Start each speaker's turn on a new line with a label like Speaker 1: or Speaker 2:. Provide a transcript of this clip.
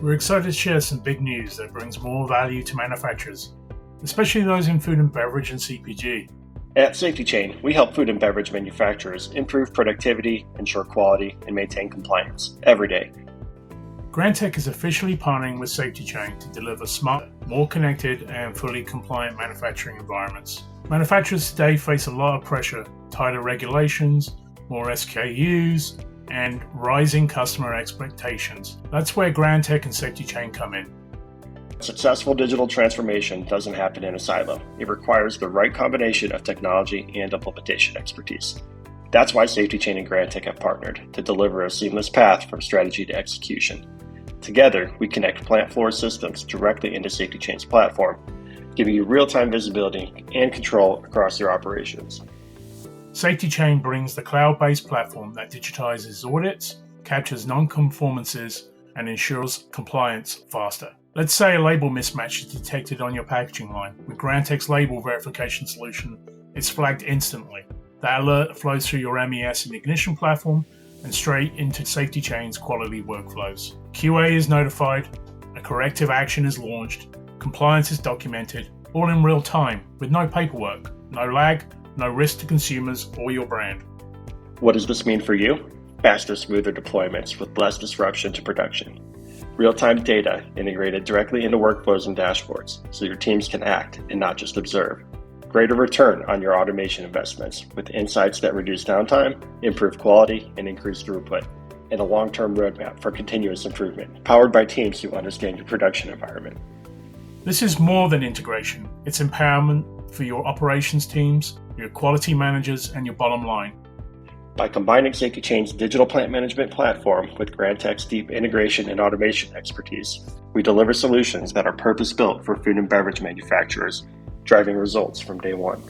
Speaker 1: We're excited to share some big news that brings more value to manufacturers, especially those in food and beverage and CPG.
Speaker 2: At SafetyChain, we help food and beverage manufacturers improve productivity, ensure quality, and maintain compliance every day.
Speaker 1: Grantek is officially partnering with SafetyChain to deliver smart, more connected, and fully compliant manufacturing environments. Manufacturers today face a lot of pressure, tighter regulations, more SKUs, and rising customer expectations. That's where Grantek and SafetyChain come in.
Speaker 2: Successful digital transformation doesn't happen in a silo. It requires the right combination of technology and implementation expertise. That's why SafetyChain and Grantek have partnered to deliver a seamless path from strategy to execution. Together, we connect plant floor systems directly into SafetyChain's platform, giving you real-time visibility and control across your operations.
Speaker 1: SafetyChain brings the cloud-based platform that digitizes audits, captures non-conformances, and ensures compliance faster. Let's say a label mismatch is detected on your packaging line. With Grantek's label verification solution, it's flagged instantly. That alert flows through your MES and Ignition platform and straight into SafetyChain's quality workflows. QA is notified, a corrective action is launched, compliance is documented, all in real time with no paperwork, no lag, no risk to consumers or your brand.
Speaker 2: What does this mean for you? Faster, smoother deployments with less disruption to production. Real-time data integrated directly into workflows and dashboards so your teams can act and not just observe. Greater return on your automation investments with insights that reduce downtime, improve quality, and increase throughput. And a long-term roadmap for continuous improvement, powered by teams who understand your production environment.
Speaker 1: This is more than integration. It's empowerment for your operations teams, your quality managers, and your bottom line.
Speaker 2: By combining SafetyChain's digital plant management platform with Grantek's deep integration and automation expertise, we deliver solutions that are purpose-built for food and beverage manufacturers, driving results from day one.